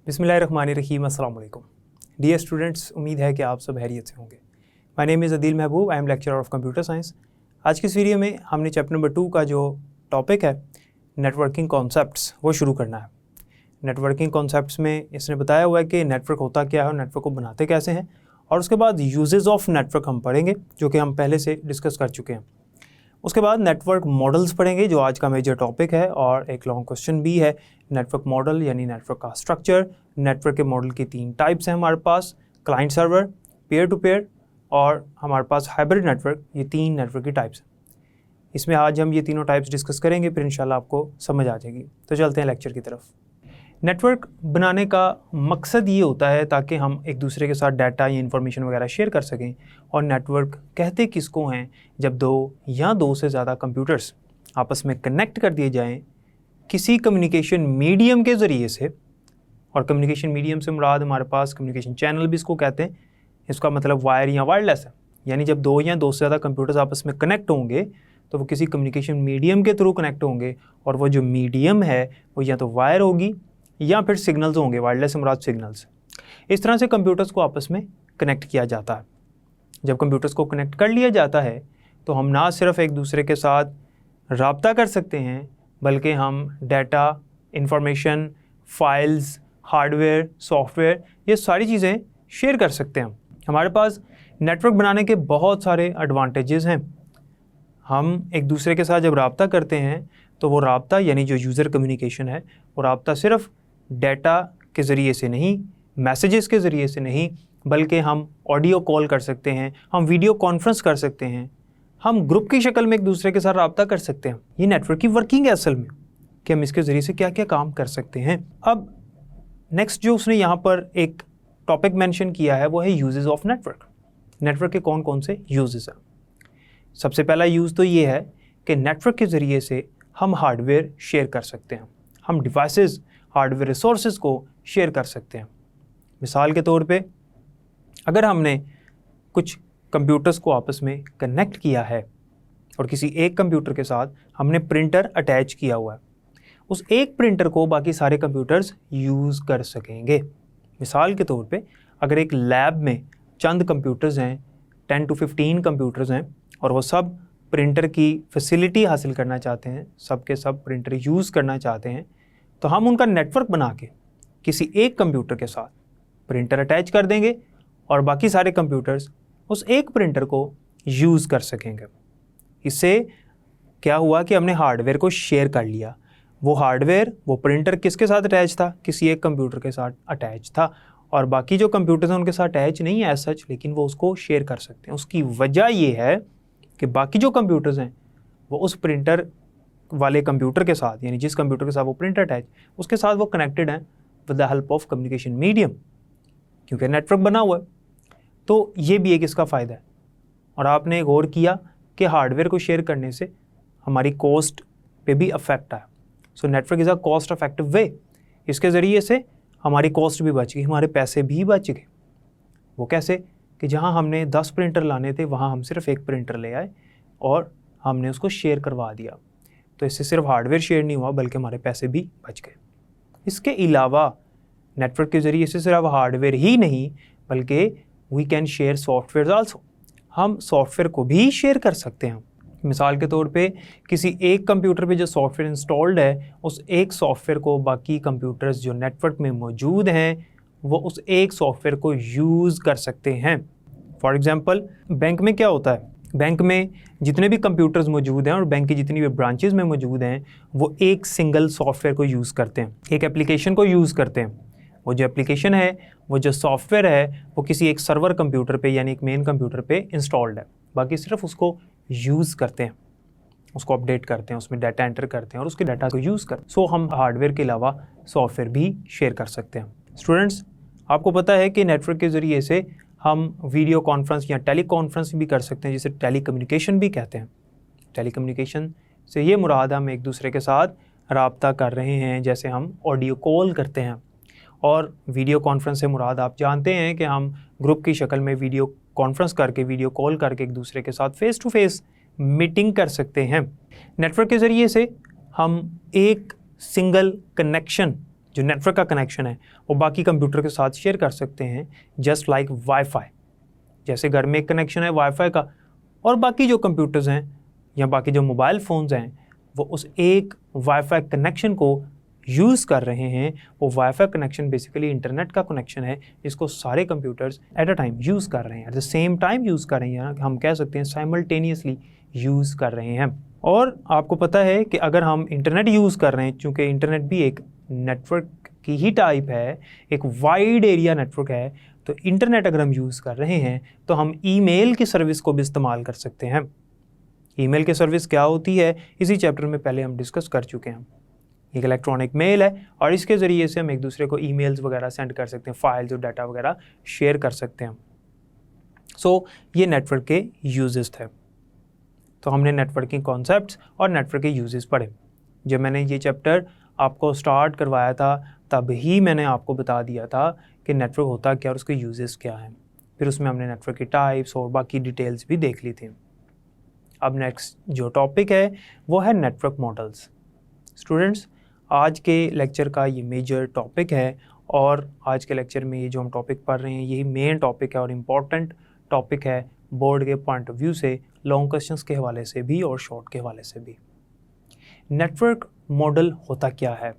बिस्मिल्लाहिर्रहमानिर्रहीम, अस्सलाम वालेकुम। डियर स्टूडेंट्स, उम्मीद है कि आप सब खैरियत से होंगे। My name is Adeel Mehboob, I am lecturer of computer science. आज की इस वीडियो में हमने चैप्टर नंबर 2 का जो टॉपिक है नेटवर्किंग कॉन्सेप्ट्स वो शुरू करना है। नेटवर्किंग कॉन्सेप्ट्स में इसने बताया हुआ है कि नेटवर्क होता क्या है और नेटवर्क को बनाते कैसे हैं, और उसके बाद यूजेस ऑफ नेटवर्क हम पढ़ेंगे जो कि हम पहले से डिस्कस कर चुके हैं। उसके बाद नेटवर्क मॉडल्स पढ़ेंगे जो आज का मेजर टॉपिक है, और एक लॉन्ग क्वेश्चन भी है नेटवर्क मॉडल यानी नेटवर्क का स्ट्रक्चर। नेटवर्क के मॉडल की 3 टाइप्स हैं हमारे पास, client server, pair to pair और हमारे पास हाइब्रिड नेटवर्क। ये 3 नेटवर्क की टाइप्स हैं। इसमें आज हम ये तीनों टाइप्स डिस्कस करेंगे, फिर इंशाल्लाह आपको समझ आ जाएगी। तो चलते हैं लेक्चर की तरफ। नेटवर्क बनाने का मकसद ये होता है ताकि हम एक दूसरे के साथ डाटा या इन्फॉर्मेशन वगैरह शेयर कर सकें। और नेटवर्क कहते किसको हैं? जब 2 या 2 से ज़्यादा कंप्यूटर्स आपस में कनेक्ट कर दिए जाएं किसी कम्युनिकेशन मीडियम के ज़रिए से। और कम्युनिकेशन मीडियम से मुराद हमारे पास कम्युनिकेशन चैनल भी इसको कहते हैं। इसका मतलब वायर या वायरलेस है। यानी जब 2 या 2 से ज़्यादा कंप्यूटर्स आपस में कनेक्ट होंगे तो वो किसी कम्युनिकेशन मीडियम के थ्रू कनेक्ट होंगे, और वो जो मीडियम है वो या तो वायर होगी या फिर सिग्नल्स होंगे। वायरलेस से मुराद सिग्नल्स। इस तरह से कंप्यूटर्स को आपस में कनेक्ट किया जाता है। जब कंप्यूटर्स को कनेक्ट कर लिया जाता है तो हम ना सिर्फ एक दूसरे के साथ राब्ता कर सकते हैं, बल्कि हम data, information, files, hardware, software, ये सारी चीज़ें शेयर कर सकते हैं। हमारे पास नेटवर्क बनाने के बहुत सारे एडवांटेजेस हैं। हम एक दूसरे के साथ जब राब्ता करते हैं तो वो राब्ता यानी जो यूज़र कम्युनिकेशन है वो राब्ता सिर्फ डाटा के ज़रिए से नहीं, मैसेजेस के ज़रिए से नहीं, बल्कि हम ऑडियो कॉल कर सकते हैं, हम वीडियो कॉन्फ्रेंस कर सकते हैं, हम ग्रुप की शक्ल में एक दूसरे के साथ राब्ता कर सकते हैं। ये नेटवर्क की वर्किंग है असल में, कि हम इसके ज़रिए से क्या क्या काम कर सकते हैं। अब नेक्स्ट जो उसने यहाँ पर एक टॉपिक मेंशन किया है वो है यूजेस ऑफ नेटवर्क। नेटवर्क के कौन कौन से यूजेस हैं? सबसे पहला यूज़ तो ये है कि नेटवर्क के ज़रिए से हम हार्डवेयर शेयर कर सकते हैं। हम डिवाइसेस, हार्डवेयर रिसोर्सेज को शेयर कर सकते हैं। मिसाल के तौर पे अगर हमने कुछ कंप्यूटर्स को आपस में कनेक्ट किया है और किसी एक कंप्यूटर के साथ हमने प्रिंटर अटैच किया हुआ है, उस एक प्रिंटर को बाकी सारे कंप्यूटर्स यूज़ कर सकेंगे। मिसाल के तौर पे अगर एक लैब में चंद कंप्यूटर्स हैं, 10 to 15 कंप्यूटर्स हैं, और वो सब प्रिंटर की फैसिलिटी हासिल करना चाहते हैं, सब के सब प्रिंटर यूज़ करना चाहते हैं, तो हम उनका नेटवर्क बना के किसी एक कंप्यूटर के साथ प्रिंटर अटैच कर देंगे और बाकी सारे कंप्यूटर्स उस एक प्रिंटर को यूज़ कर सकेंगे। इससे क्या हुआ कि हमने हार्डवेयर को शेयर कर लिया। वो हार्डवेयर, वो प्रिंटर किसके साथ अटैच था? किसी एक कंप्यूटर के साथ अटैच था, और बाकी जो कंप्यूटर्स हैं उनके साथ अटैच नहीं है एज सच, लेकिन वो उसको शेयर कर सकते हैं। उसकी वजह ये है कि बाकी जो कंप्यूटर्स हैं वो उस प्रिंटर वाले कंप्यूटर के साथ, यानी जिस कंप्यूटर के साथ वो प्रिंटर अटैच, उसके साथ वो कनेक्टेड हैं with the help of communication medium, क्योंकि नेटवर्क बना हुआ है। तो ये भी एक इसका फ़ायदा है। और आपने गौर किया कि हार्डवेयर को शेयर करने से हमारी कॉस्ट पे भी अफेक्ट आया। So network is a cost effective way. इसके ज़रिए से हमारी कॉस्ट भी बच गई, हमारे पैसे भी बच गए। वो कैसे? कि जहाँ हमने 10 प्रिंटर लाने थे वहाँ हम सिर्फ एक प्रिंटर ले आए और हमने उसको शेयर करवा दिया। तो इससे सिर्फ हार्डवेयर शेयर नहीं हुआ बल्कि हमारे पैसे भी बच गए। इसके अलावा नेटवर्क के ज़रिए से सिर्फ हार्डवेयर ही नहीं बल्कि we can share software also. हम सॉफ्टवेयर को भी शेयर कर सकते हैं। मिसाल के तौर पे किसी एक कंप्यूटर पे जो सॉफ्टवेयर इंस्टॉल्ड है, उस एक सॉफ्टवेयर को बाकी कंप्यूटर्स जो नेटवर्क में मौजूद हैं वो उस एक सॉफ्टवेयर को यूज़ कर सकते हैं। फॉर एग्ज़ाम्पल बैंक में क्या होता है? बैंक में जितने भी कंप्यूटर्स मौजूद हैं और बैंक की जितनी भी ब्रांचेस में मौजूद हैं वो एक सिंगल सॉफ्टवेयर को यूज़ करते हैं, एक एप्लीकेशन को यूज़ करते हैं। वो जो एप्लीकेशन है, वो जो सॉफ्टवेयर है, वो किसी एक सर्वर कंप्यूटर पे यानी एक मेन कंप्यूटर पे इंस्टॉल्ड है। बाकी सिर्फ उसको यूज़ करते हैं, उसको अपडेट करते हैं, उसमें डाटा एंटर करते हैं और उसके डाटा को यूज़ करते हैं। सो हम हार्डवेयर के अलावा सॉफ्टवेयर भी शेयर कर सकते हैं। स्टूडेंट्स, आपको पता है कि नेटवर्क के ज़रिए से हम वीडियो कॉन्फ्रेंस या टेली कॉन्फ्रेंस भी कर सकते हैं, जिसे टेली कम्युनिकेशन भी कहते हैं। टेली कम्युनिकेशन से ये मुराद हम एक दूसरे के साथ राब्ता कर रहे हैं, जैसे हम ऑडियो कॉल करते हैं। और वीडियो कॉन्फ्रेंस से मुराद आप जानते हैं कि हम ग्रुप की शक्ल में वीडियो कॉन्फ्रेंस करके, वीडियो कॉल करके एक दूसरे के साथ फेस टू फेस मीटिंग कर सकते हैं। नेटवर्क के ज़रिए से हम एक सिंगल कनेक्शन जो नेटवर्क का कनेक्शन है वो बाकी कंप्यूटर के साथ शेयर कर सकते हैं, जस्ट लाइक वाईफाई। जैसे घर में एक कनेक्शन है वाईफाई का, और बाकी जो कंप्यूटर्स हैं या बाकी जो मोबाइल फ़ोन्स हैं वो उस एक वाईफाई कनेक्शन को यूज़ कर रहे हैं। वो वाईफाई कनेक्शन बेसिकली इंटरनेट का कनेक्शन है, इसको सारे computers at a time use कर रहे हैं, at the same time use कर रहे हैं, हम कह सकते हैं साइमल्टेनियसली यूज़ कर रहे हैं। और आपको पता है कि अगर हम इंटरनेट यूज़ कर रहे हैं, चूँकि इंटरनेट भी एक नेटवर्क की ही टाइप है, एक वाइड एरिया नेटवर्क है, तो इंटरनेट अगर हम यूज़ कर रहे हैं तो हम ईमेल की सर्विस को भी इस्तेमाल कर सकते हैं। ईमेल की सर्विस क्या होती है इसी चैप्टर में पहले हम डिस्कस कर चुके हैं। एक इलेक्ट्रॉनिक मेल है और इसके ज़रिए से हम एक दूसरे को ईमेल्स वगैरह सेंड कर सकते हैं, फाइल्स और डाटा वगैरह शेयर कर सकते हैं। सो ये नेटवर्क के यूजेस थे। तो हमने नेटवर्किंग कॉन्सेप्ट्स और नेटवर्क के यूजेस पढ़े। जब मैंने ये चैप्टर आपको स्टार्ट करवाया था तब ही मैंने आपको बता दिया था कि नेटवर्क होता क्या और उसके यूजेस क्या हैं। फिर उसमें हमने नेटवर्क की टाइप्स और बाकी डिटेल्स भी देख ली थी। अब नेक्स्ट जो टॉपिक है वो है नेटवर्क मॉडल्स। स्टूडेंट्स, आज के लेक्चर का ये मेजर टॉपिक है और आज के लेक्चर में ये जो हम टॉपिक पढ़ रहे हैं यही मेन टॉपिक है और इम्पॉर्टेंट टॉपिक है बोर्ड के पॉइंट ऑफ व्यू से, लॉन्ग क्वेश्चंस के हवाले से भी और शॉर्ट के हवाले से भी। नेटवर्क मॉडल होता क्या है?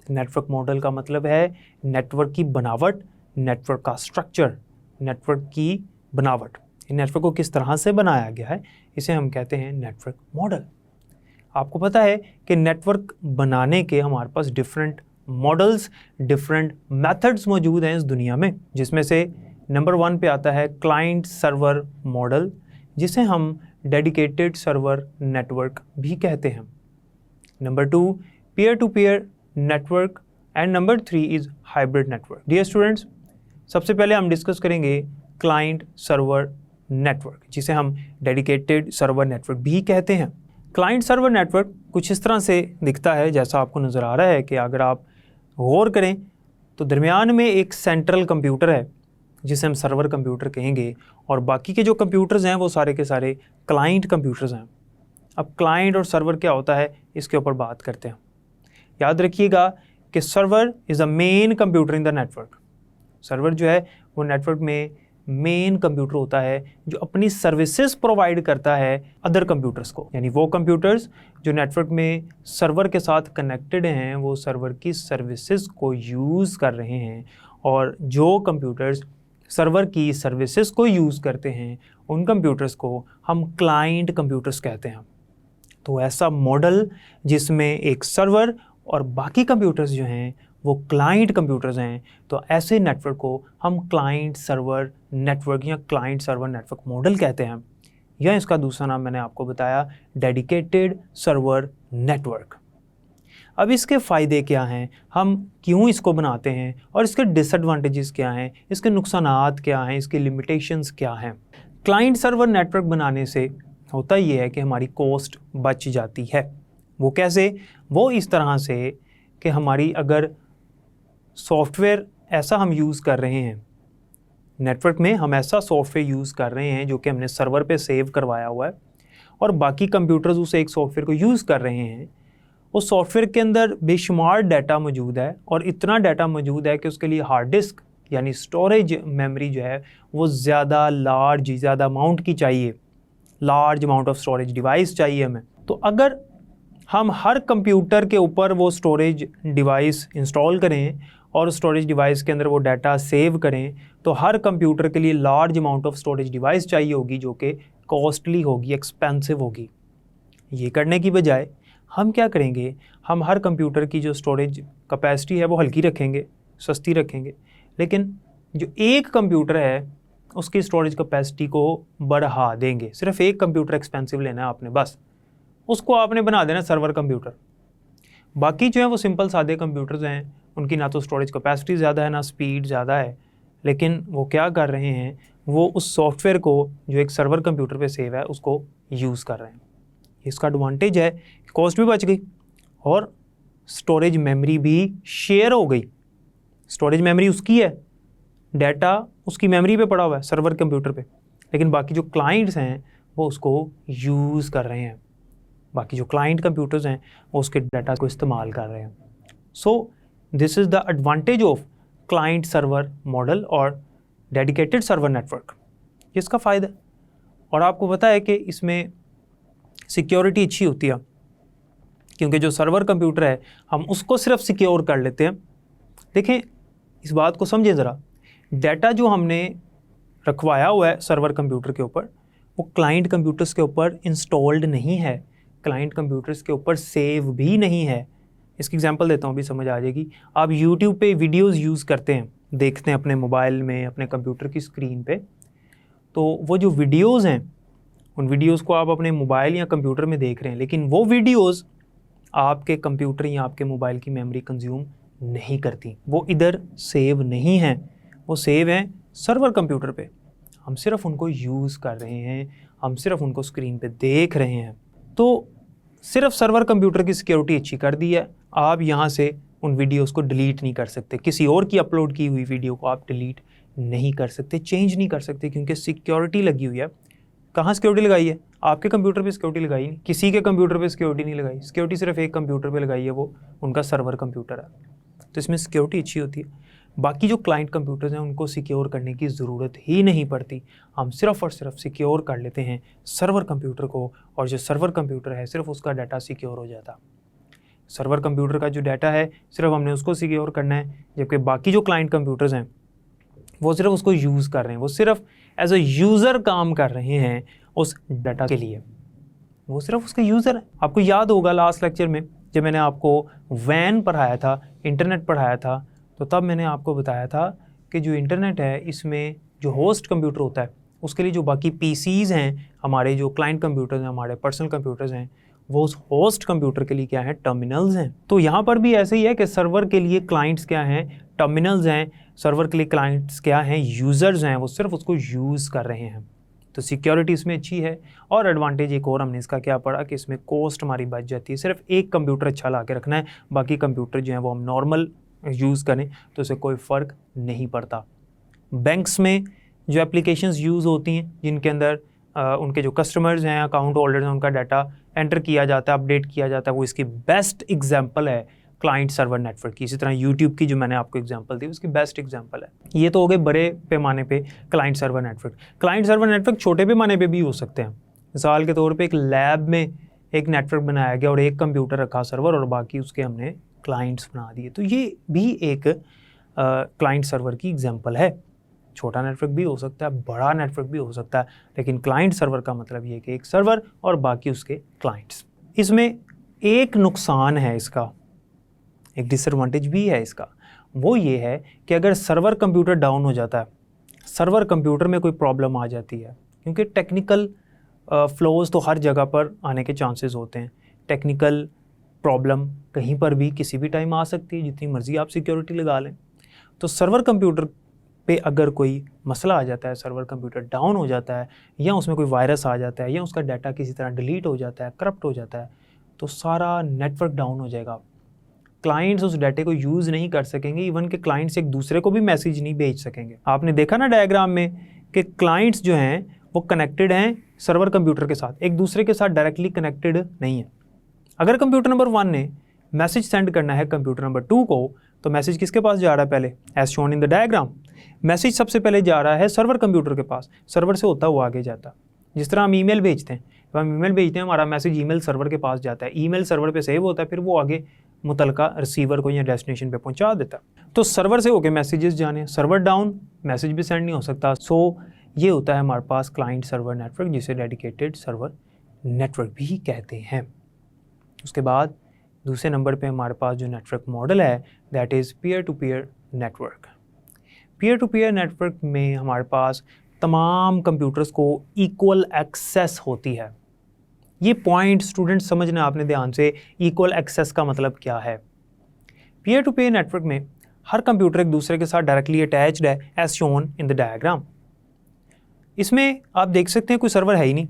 नेटवर्क मॉडल का मतलब है नेटवर्क की बनावट, नेटवर्क का स्ट्रक्चर, नेटवर्क की बनावट, नेटवर्क को किस तरह से बनाया गया है, इसे हम कहते हैं नेटवर्क मॉडल। आपको पता है कि नेटवर्क बनाने के हमारे पास डिफरेंट मॉडल्स, डिफरेंट मेथड्स मौजूद हैं इस दुनिया में, जिसमें से नंबर 1 पे आता है क्लाइंट सर्वर मॉडल, जिसे हम डेडिकेटेड सर्वर नेटवर्क भी कहते हैं। Number 2 peer to peer network and number 3 is hybrid network. Dear students, सबसे पहले हम डिस्कस करेंगे क्लाइंट सर्वर नेटवर्क, जिसे हम डेडिकेटेड सर्वर नेटवर्क भी कहते हैं। क्लाइंट सर्वर नेटवर्क कुछ इस तरह से दिखता है जैसा आपको नज़र आ रहा है कि अगर आप गौर करें तो दरमियान में एक सेंट्रल कंप्यूटर है जिसे हम सर्वर कंप्यूटर कहेंगे, और बाकी के जो कंप्यूटर्स हैं वो सारे के सारे क्लाइंट कंप्यूटर्स हैं। अब क्लाइंट और सर्वर क्या होता है इसके ऊपर बात करते हैं। याद रखिएगा कि server is a main computer in the network. Server जो है वो नेटवर्क में मेन कंप्यूटर होता है जो अपनी सर्विसेज प्रोवाइड करता है अदर कंप्यूटर्स को, यानी वो कंप्यूटर्स जो नेटवर्क में सर्वर के साथ कनेक्टेड हैं वो सर्वर की सर्विसेज को यूज़ कर रहे हैं, और जो कंप्यूटर्स सर्वर की सर्विसेज को यूज़ करते हैं उन कंप्यूटर्स को हम क्लाइंट कंप्यूटर्स कहते हैं। तो ऐसा मॉडल जिसमें एक सर्वर और बाकी कंप्यूटर्स जो हैं वो क्लाइंट कंप्यूटर्स हैं, तो ऐसे नेटवर्क को हम क्लाइंट सर्वर नेटवर्क या क्लाइंट सर्वर नेटवर्क मॉडल कहते हैं, या इसका दूसरा नाम मैंने आपको बताया डेडिकेटेड सर्वर नेटवर्क। अब इसके फ़ायदे क्या हैं, हम क्यों इसको बनाते हैं, और इसके डिसएडवांटेजेस क्या हैं, इसके नुकसानात क्या हैं, इसके लिमिटेशंस क्या हैं। क्लाइंट सर्वर नेटवर्क बनाने से होता ये है कि हमारी कॉस्ट बच जाती है। वो कैसे? वो इस तरह से कि हमारी अगर सॉफ्टवेयर ऐसा हम यूज़ कर रहे हैं, नेटवर्क में हम ऐसा सॉफ्टवेयर यूज़ कर रहे हैं जो कि हमने सर्वर पे सेव करवाया हुआ है, और बाकी कंप्यूटर्स उस एक सॉफ्टवेयर को यूज़ कर रहे हैं, उस सॉफ्टवेयर के अंदर बेशुमार डाटा मौजूद है, और इतना डाटा मौजूद है कि उसके लिए हार्ड डिस्क यानी स्टोरेज मेमोरी जो है वो ज़्यादा लार्ज, ज़्यादा अमाउंट की चाहिए, large amount of storage device चाहिए हमें। तो अगर हम हर कंप्यूटर के ऊपर वो स्टोरेज डिवाइस इंस्टॉल करें और स्टोरेज डिवाइस के अंदर वो डाटा सेव करें, तो हर कंप्यूटर के लिए large amount of storage device चाहिए होगी जो कि कॉस्टली होगी, एक्सपेंसिव होगी। ये करने की बजाय हम क्या करेंगे, हम हर कंप्यूटर की जो स्टोरेज कैपेसिटी है वो हल्की रखेंगे, सस्ती रखेंगे, लेकिन जो एक कंप्यूटर है उसकी स्टोरेज कैपेसिटी को बढ़ा देंगे। सिर्फ एक कंप्यूटर एक्सपेंसिव लेना है आपने, बस उसको आपने बना देना सर्वर कंप्यूटर। बाकी जो है वो सिंपल सादे कंप्यूटर्स हैं, उनकी ना तो स्टोरेज कैपेसिटी ज़्यादा है ना स्पीड ज़्यादा है, लेकिन वो क्या कर रहे हैं, वो उस सॉफ्टवेयर को जो एक सर्वर कंप्यूटर पे सेव है उसको यूज़ कर रहे हैं। इसका एडवांटेज है कॉस्ट भी बच गई और स्टोरेज मेमोरी भी शेयर हो गई। स्टोरेज मेमोरी उसकी है, डाटा उसकी मेमोरी पे पड़ा हुआ है सर्वर कंप्यूटर पे, लेकिन बाकी जो क्लाइंट्स हैं वो उसको यूज़ कर रहे हैं, बाकी जो क्लाइंट कंप्यूटर्स हैं वो उसके डाटा को इस्तेमाल कर रहे हैं। So this is the advantage of client server model और डेडिकेटेड सर्वर नेटवर्क, इसका फ़ायदा। और आपको पता है कि इसमें सिक्योरिटी अच्छी होती है, क्योंकि जो सर्वर कंप्यूटर है हम उसको सिर्फ सिक्योर कर लेते हैं। देखें, इस बात को समझें ज़रा, डाटा जो हमने रखवाया हुआ है सर्वर कंप्यूटर के ऊपर, वो क्लाइंट कंप्यूटर्स के ऊपर इंस्टॉल्ड नहीं है, क्लाइंट कंप्यूटर्स के ऊपर सेव भी नहीं है। इसकी एग्जांपल देता हूँ, अभी समझ आ जाएगी। आप यूट्यूब पे वीडियोस यूज़ करते हैं, देखते हैं अपने मोबाइल में, अपने कंप्यूटर की स्क्रीन पे, तो वो जो वीडियोस हैं उन वीडियोस को आप अपने मोबाइल या कंप्यूटर में देख रहे हैं, लेकिन वो वीडियोस आपके कंप्यूटर या आपके मोबाइल की मेमोरी कंज्यूम नहीं करती, वो इधर सेव नहीं हैं, वो सेव हैं सर्वर कंप्यूटर पे। हम सिर्फ उनको यूज़ कर रहे हैं, हम सिर्फ उनको स्क्रीन पे देख रहे हैं। तो सिर्फ सर्वर कंप्यूटर की सिक्योरिटी अच्छी कर दी है, आप यहाँ से उन वीडियोस को डिलीट नहीं कर सकते, किसी और की अपलोड की हुई वीडियो को आप डिलीट नहीं कर सकते, चेंज नहीं कर सकते, क्योंकि सिक्योरिटी लगी हुई है। कहाँ सिक्योरिटी लगाई है? आपके कंप्यूटर पे सिक्योरिटी लगाई नहीं, किसी के कंप्यूटर पे सिक्योरिटी नहीं लगाई, सिक्योरिटी सिर्फ एक कंप्यूटर पे लगाई है, वो उनका सर्वर कंप्यूटर है, तो इसमें सिक्योरिटी अच्छी होती है। बाकी जो क्लाइंट कंप्यूटर्स हैं उनको सिक्योर करने की ज़रूरत ही नहीं पड़ती, हम सिर्फ और सिर्फ सिक्योर कर लेते हैं सर्वर कंप्यूटर को, और जो सर्वर कंप्यूटर है सिर्फ उसका डाटा सिक्योर हो जाता। सर्वर कंप्यूटर का जो डाटा है सिर्फ हमने उसको सिक्योर करना है, जबकि बाकी जो क्लाइंट कंप्यूटर्स हैं वो सिर्फ उसको यूज़ कर रहे हैं, वो सिर्फ एज अ यूज़र काम कर रहे हैं उस डाटा के लिए, वो सिर्फ उसके यूज़र है। आपको याद होगा लास्ट लेक्चर में जब मैंने आपको वैन पढ़ाया था, इंटरनेट पढ़ाया था, तो तब मैंने आपको बताया था कि जो इंटरनेट है इसमें जो होस्ट कंप्यूटर होता है उसके लिए जो बाकी पीसीज़ हैं, हमारे जो क्लाइंट कंप्यूटर्स हैं, हमारे पर्सनल कंप्यूटर्स हैं, वो उस होस्ट कंप्यूटर के लिए क्या है? टर्मिनल्स हैं। तो यहाँ पर भी ऐसे ही है कि सर्वर के लिए क्लाइंट्स क्या हैं? टर्मिनल्स हैं। सर्वर के लिए क्लाइंट्स क्या हैं? यूज़र्स हैं, वो सिर्फ उसको यूज़ कर रहे हैं। तो सिक्योरिटी इसमें अच्छी है। और एडवांटेज एक और हमने इसका क्या पढ़ा कि इसमें कॉस्ट हमारी बच जाती है। सिर्फ एक कंप्यूटर अच्छा ला के रखना है, बाकी कंप्यूटर जो है वो हम नॉर्मल यूज़ करें तो इससे कोई फ़र्क नहीं पड़ता। बैंक्स में जो एप्लीकेशंस यूज़ होती हैं जिनके अंदर उनके जो कस्टमर्स हैं, अकाउंट होल्डर्स हैं, उनका डाटा एंटर किया जाता है, अपडेट किया जाता है, वो इसकी बेस्ट एग्जांपल है क्लाइंट सर्वर नेटवर्क की। इसी तरह यूट्यूब की जो मैंने आपको एग्जांपल दी उसकी बेस्ट एग्जांपल है। ये तो हो गए बड़े पैमाने पे client server network. Client server network छोटे पैमाने पे भी हो सकते हैं। मिसाल के तौर पे एक लैब में एक नेटवर्क बनाया गया और एक कंप्यूटर रखा सर्वर और बाकी उसके हमने क्लाइंट्स बना दिए, तो ये भी एक क्लाइंट सर्वर की एग्जांपल है। छोटा नेटवर्क भी हो सकता है, बड़ा नेटवर्क भी हो सकता है, लेकिन क्लाइंट सर्वर का मतलब ये है कि एक सर्वर और बाकी उसके क्लाइंट्स। इसमें एक नुकसान है इसका, एक डिसएडवांटेज भी है इसका, वो ये है कि अगर सर्वर कंप्यूटर डाउन हो जाता है, सर्वर कंप्यूटर में कोई प्रॉब्लम आ जाती है, क्योंकि टेक्निकल फ्लॉज तो हर जगह पर आने के चांसेस होते हैं। टेक्निकल प्रॉब्लम कहीं पर भी किसी भी टाइम आ सकती है, जितनी मर्जी आप सिक्योरिटी लगा लें। तो सर्वर कंप्यूटर पे अगर कोई मसला आ जाता है, सर्वर कंप्यूटर डाउन हो जाता है, या उसमें कोई वायरस आ जाता है, या उसका डाटा किसी तरह डिलीट हो जाता है, करप्ट हो जाता है, तो सारा नेटवर्क डाउन हो जाएगा। क्लाइंट्स उस डाटे को यूज़ नहीं कर सकेंगे, इवन के क्लाइंट्स एक दूसरे को भी मैसेज नहीं भेज सकेंगे। आपने देखा ना डायग्राम में कि क्लाइंट्स जो हैं वो कनेक्टेड हैं सर्वर कंप्यूटर के साथ, एक दूसरे के साथ डायरेक्टली कनेक्टेड नहीं है। अगर कंप्यूटर नंबर 1 ने मैसेज सेंड करना है कंप्यूटर नंबर 2 को, तो मैसेज किसके पास जा रहा है? पहले as shown in the diagram, message सबसे पहले जा रहा है सर्वर कंप्यूटर के पास, सर्वर से होता हुआ आगे जाता। जिस तरह हम ईमेल भेजते हैं, जब हम ईमेल भेजते हैं हमारा मैसेज ईमेल सर्वर के पास जाता है, ईमेल सर्वर पे सेव होता है, फिर वो आगे मुतलका रिसीवर को या डेस्टिनेशन पे पहुंचा देता है। तो सर्वर से होके मैसेजेस जाने, सर्वर डाउन, मैसेज भी सेंड नहीं हो सकता। सो ये होता है हमारे पास क्लाइंट सर्वर नेटवर्क, जिसे डेडिकेटेड सर्वर नेटवर्क भी कहते हैं। उसके बाद दूसरे नंबर पे हमारे पास जो नेटवर्क मॉडल है that is peer to peer network. Peer to peer network में हमारे पास तमाम कंप्यूटर्स को इक्वल एक्सेस होती है। ये पॉइंट स्टूडेंट्स समझना आपने ध्यान से, इक्वल एक्सेस का मतलब क्या है। पीयर टू पीयर नेटवर्क में हर कंप्यूटर एक दूसरे के साथ डायरेक्टली अटैच्ड है as shown in the diagram. इसमें आप देख सकते हैं कोई सर्वर है ही नहीं।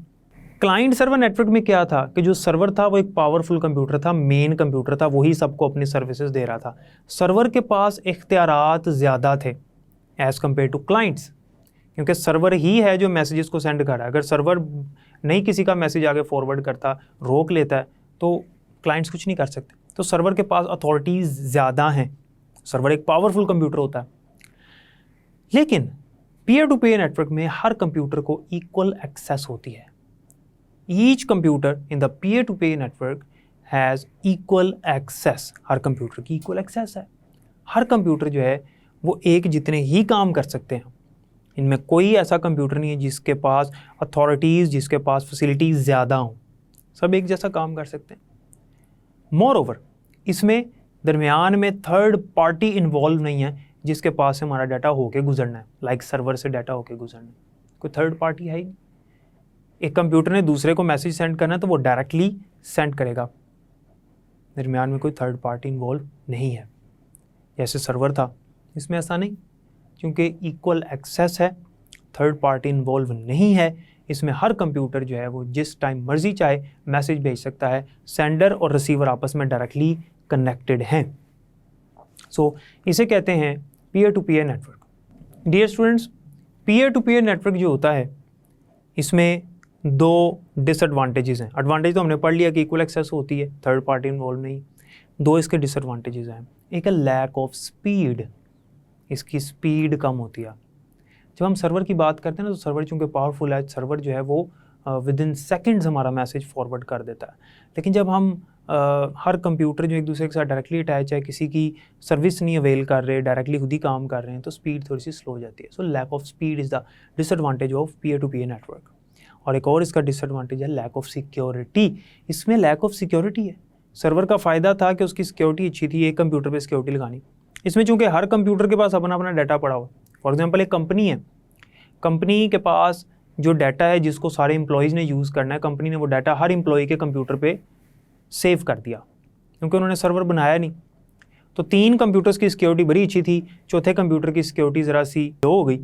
क्लाइंट सर्वर नेटवर्क में क्या था कि जो सर्वर था वो एक पावरफुल कंप्यूटर था, मेन कंप्यूटर था, वही सबको अपनी सर्विसेज दे रहा था। सर्वर के पास इख्तियारात ज़्यादा थे एज़ कम्पेयर टू क्लाइंट्स, क्योंकि सर्वर ही है जो मैसेजेस को सेंड कर रहा है। अगर सर्वर नहीं किसी का मैसेज आगे फॉरवर्ड करता, रोक लेता है, तो क्लाइंट्स कुछ नहीं कर सकते। तो सर्वर के पास अथॉरिटीज़ ज़्यादा हैं सर्वर एक पावरफुल कंप्यूटर होता है। लेकिन पीयर टू पीयर नेटवर्क में हर कंप्यूटर को इक्वल एक्सेस होती है। Each computer in the peer to peer network has equal access. हर कंप्यूटर की इक्वल एक्सेस है। हर कंप्यूटर जो है वो एक जितने ही काम कर सकते हैं। इनमें कोई ऐसा कंप्यूटर नहीं है जिसके पास अथॉरिटीज़, जिसके पास फैसिलिटीज़ ज़्यादा हों। सब एक जैसा काम कर सकते हैं। मोर ओवर, इसमें दरमियान में थर्ड पार्टी इन्वॉल्व नहीं है जिसके पास से हमारा डाटा होके गुजरना है, लाइक सर्वर से डाटा होके गुजरना है। कोई थर्ड पार्टी है ही नहीं। एक कंप्यूटर ने दूसरे को मैसेज सेंड करना है तो वो डायरेक्टली सेंड करेगा। दरमियान में कोई थर्ड पार्टी इन्वॉल्व नहीं है। जैसे सर्वर था, इसमें ऐसा नहीं, क्योंकि इक्वल एक्सेस है, थर्ड पार्टी इन्वॉल्व नहीं है। इसमें हर कंप्यूटर जो है वो जिस टाइम मर्जी चाहे मैसेज भेज सकता है। सेंडर और रिसीवर आपस में डायरेक्टली कनेक्टेड हैं। सो इसे कहते हैं peer to peer network. Dear students, peer to peer network जो होता है इसमें दो डिसएडवांटेजेस हैं। एडवांटेज तो हमने पढ़ लिया कि इक्वल एक्सेस होती है, थर्ड पार्टी इन्वॉल्व नहीं। दो इसके डिसएडवांटेजेस हैं। एक है लैक ऑफ स्पीड, इसकी स्पीड कम होती है। जब हम सर्वर की बात करते हैं ना, तो सर्वर चूँकि पावरफुल है, सर्वर जो है वो विद इन सेकेंड्स हमारा मैसेज फॉरवर्ड कर देता है। लेकिन जब हम हर कंप्यूटर जो एक दूसरे के साथ डायरेक्टली अटैच है, किसी की सर्विस नहीं अवेल कर रहे, डायरेक्टली खुद ही काम कर रहे हैं, तो स्पीड थोड़ी सी स्लो हो जाती है। So lack of speed is the disadvantage of peer to peer network. और एक और इसका डिसएडवांटेज है लैक ऑफ सिक्योरिटी। इसमें लैक ऑफ सिक्योरिटी है। सर्वर का फ़ायदा था कि उसकी सिक्योरिटी अच्छी थी, एक कंप्यूटर पे सिक्योरिटी लगानी। इसमें चूंकि हर कंप्यूटर के पास अपना अपना डाटा पड़ा हुआ। फॉर एग्जांपल एक कंपनी है, कंपनी के पास जो डाटा है जिसको सारे एम्प्लॉयज़ ने यूज़ करना है, कंपनी ने वो डाटा हर एम्प्लॉय के कंप्यूटर पे सेव कर दिया, क्योंकि उन्होंने सर्वर बनाया नहीं। तो 3 कंप्यूटर्स की सिक्योरिटी बड़ी अच्छी थी, चौथे कंप्यूटर की सिक्योरिटी ज़रा सी लो हो गई।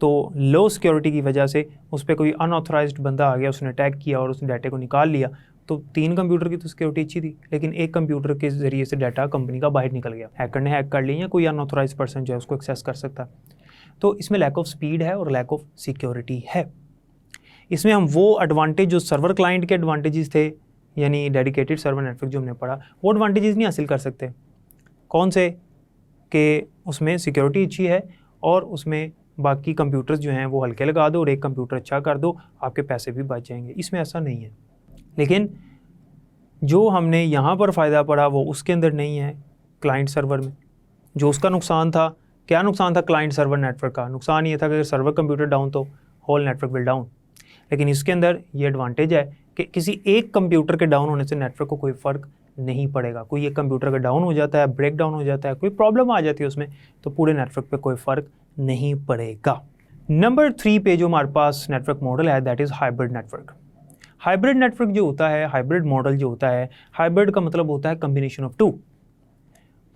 तो लो सिक्योरिटी की वजह से उस पर कोई अनऑथराइज्ड बंदा आ गया, उसने अटैक किया और उस डाटे को निकाल लिया। तो 3 कंप्यूटर की तो सिक्योरिटी अच्छी थी, लेकिन एक कंप्यूटर के ज़रिए से डाटा कंपनी का बाहर निकल गया। हैकर ने हैक कर लिया या कोई अनऑथराइज पर्सन जो है उसको एक्सेस कर सकता है। तो इसमें लैक ऑफ स्पीड है और लैक ऑफ सिक्योरिटी है। इसमें हम वो एडवांटेज जो सर्वर क्लाइंट के एडवांटेजेस थे, यानी डेडिकेटेड सर्वर नेटवर्क जो हमने पढ़ा, वो एडवांटेजेस नहीं हासिल कर सकते। कौन से? कि उसमें सिक्योरिटी अच्छी है और उसमें बाकी कंप्यूटर्स जो हैं वो हल्के लगा दो और एक कंप्यूटर अच्छा कर दो, आपके पैसे भी बच जाएंगे। इसमें ऐसा नहीं है। लेकिन जो हमने यहाँ पर फ़ायदा पड़ा वो उसके अंदर नहीं है, क्लाइंट सर्वर में। जो उसका नुकसान था, क्या नुकसान था क्लाइंट सर्वर नेटवर्क का? नुकसान ये था कि अगर सर्वर कंप्यूटर डाउन तो होल नेटवर्क विल डाउन। लेकिन इसके अंदर ये एडवांटेज है कि किसी एक कंप्यूटर के डाउन होने से नेटवर्क को कोई फ़र्क नहीं पड़ेगा। कोई एक कंप्यूटर का डाउन हो जाता है, ब्रेक डाउन हो जाता है, कोई प्रॉब्लम आ जाती है उसमें, तो पूरे नेटवर्क पे कोई फ़र्क नहीं पड़ेगा। नंबर 3 पे जो हमारे पास नेटवर्क मॉडल है, that is hybrid network. Hybrid network जो होता है, हाइब्रिड मॉडल जो होता है, हाइब्रिड का मतलब होता है कम्बिनेशन ऑफ 2।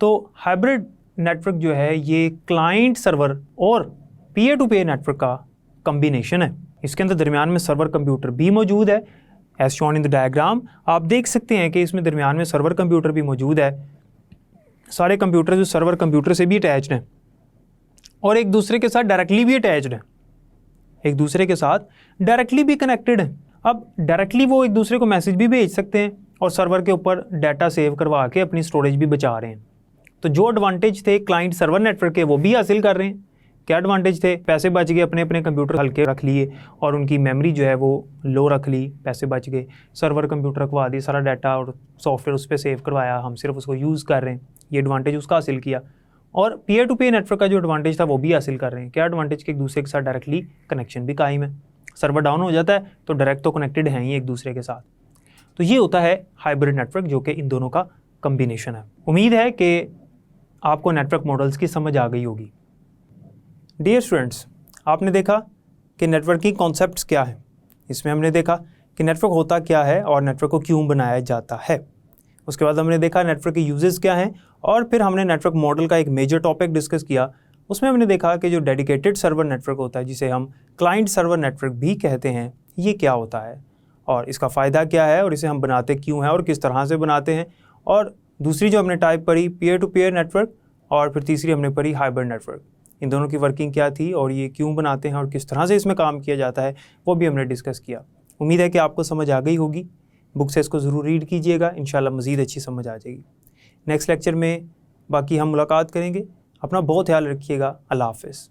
तो हाइब्रिड नेटवर्क जो है ये क्लाइंट सर्वर और पीयर टू पीयर नेटवर्क का कम्बिनेशन है। इसके अंदर दरमियान में सर्वर कंप्यूटर भी मौजूद है, as shown in the diagram. आप देख सकते हैं कि इसमें दरमियान में सर्वर कंप्यूटर भी मौजूद है। सारे कंप्यूटर जो सर्वर कंप्यूटर से भी अटैच्ड हैं और एक दूसरे के साथ डायरेक्टली भी अटैच्ड हैं, एक दूसरे के साथ डायरेक्टली भी कनेक्टेड हैं। अब डायरेक्टली वो एक दूसरे को मैसेज भी भेज सकते हैं और सर्वर के ऊपर डाटा सेव करवा के अपनी स्टोरेज भी बचा रहे हैं। तो जो एडवांटेज थे क्लाइंट सर्वर नेटवर्क के वो भी हासिल कर रहे हैं। क्या एडवांटेज थे? पैसे बच गए, अपने अपने कंप्यूटर हल्के रख लिए और उनकी मेमोरी जो है वो लो रख ली, पैसे बच गए। सर्वर कंप्यूटर रखवा दी, सारा डाटा और सॉफ्टवेयर उस पर सेव करवाया, हम सिर्फ उसको यूज़ कर रहे हैं, ये एडवांटेज उसका हासिल किया। और पीयर टू पीयर नेटवर्क का जो एडवांटेज था वो भी हासिल कर रहे हैं। क्या एडवांटेज? कि एक दूसरे के साथ डायरेक्टली कनेक्शन भी कायम है। सर्वर डाउन हो जाता है तो डायरेक्ट तो कनेक्टेड हैं ही एक दूसरे के साथ। तो ये होता है हाइब्रिड नेटवर्क, जो कि इन दोनों का कम्बिनेशन है। उम्मीद है कि आपको नेटवर्क मॉडल्स की समझ आ गई होगी। डियर स्टूडेंट्स, आपने देखा कि नेटवर्किंग कॉन्सेप्ट्स क्या हैं। इसमें हमने देखा कि नेटवर्क होता क्या है और नेटवर्क को क्यों बनाया जाता है। उसके बाद हमने देखा नेटवर्क के यूजेस क्या हैं और फिर हमने नेटवर्क मॉडल का एक मेजर टॉपिक डिस्कस किया। उसमें हमने देखा कि जो डेडिकेटेड सर्वर नेटवर्क होता है, जिसे हम क्लाइंट सर्वर नेटवर्क भी कहते हैं, ये क्या होता है और इसका फ़ायदा क्या है और इसे हम बनाते क्यों हैं और किस तरह से बनाते हैं। और दूसरी जो हमने टाइप पढ़ी पीयर टू पीयर नेटवर्क, और फिर तीसरी हमने पढ़ी हाइब्रिड नेटवर्क। इन दोनों की वर्किंग क्या थी और ये क्यों बनाते हैं और किस तरह से इसमें काम किया जाता है, वो भी हमने डिस्कस किया। उम्मीद है कि आपको समझ आ गई होगी। बुक से इसको ज़रूर रीड कीजिएगा, इंशाल्लाह मज़ीद अच्छी समझ आ जाएगी। नेक्स्ट लेक्चर में बाकी हम मुलाकात करेंगे। अपना बहुत ख्याल रखिएगा। अल्लाह हाफ़िज़।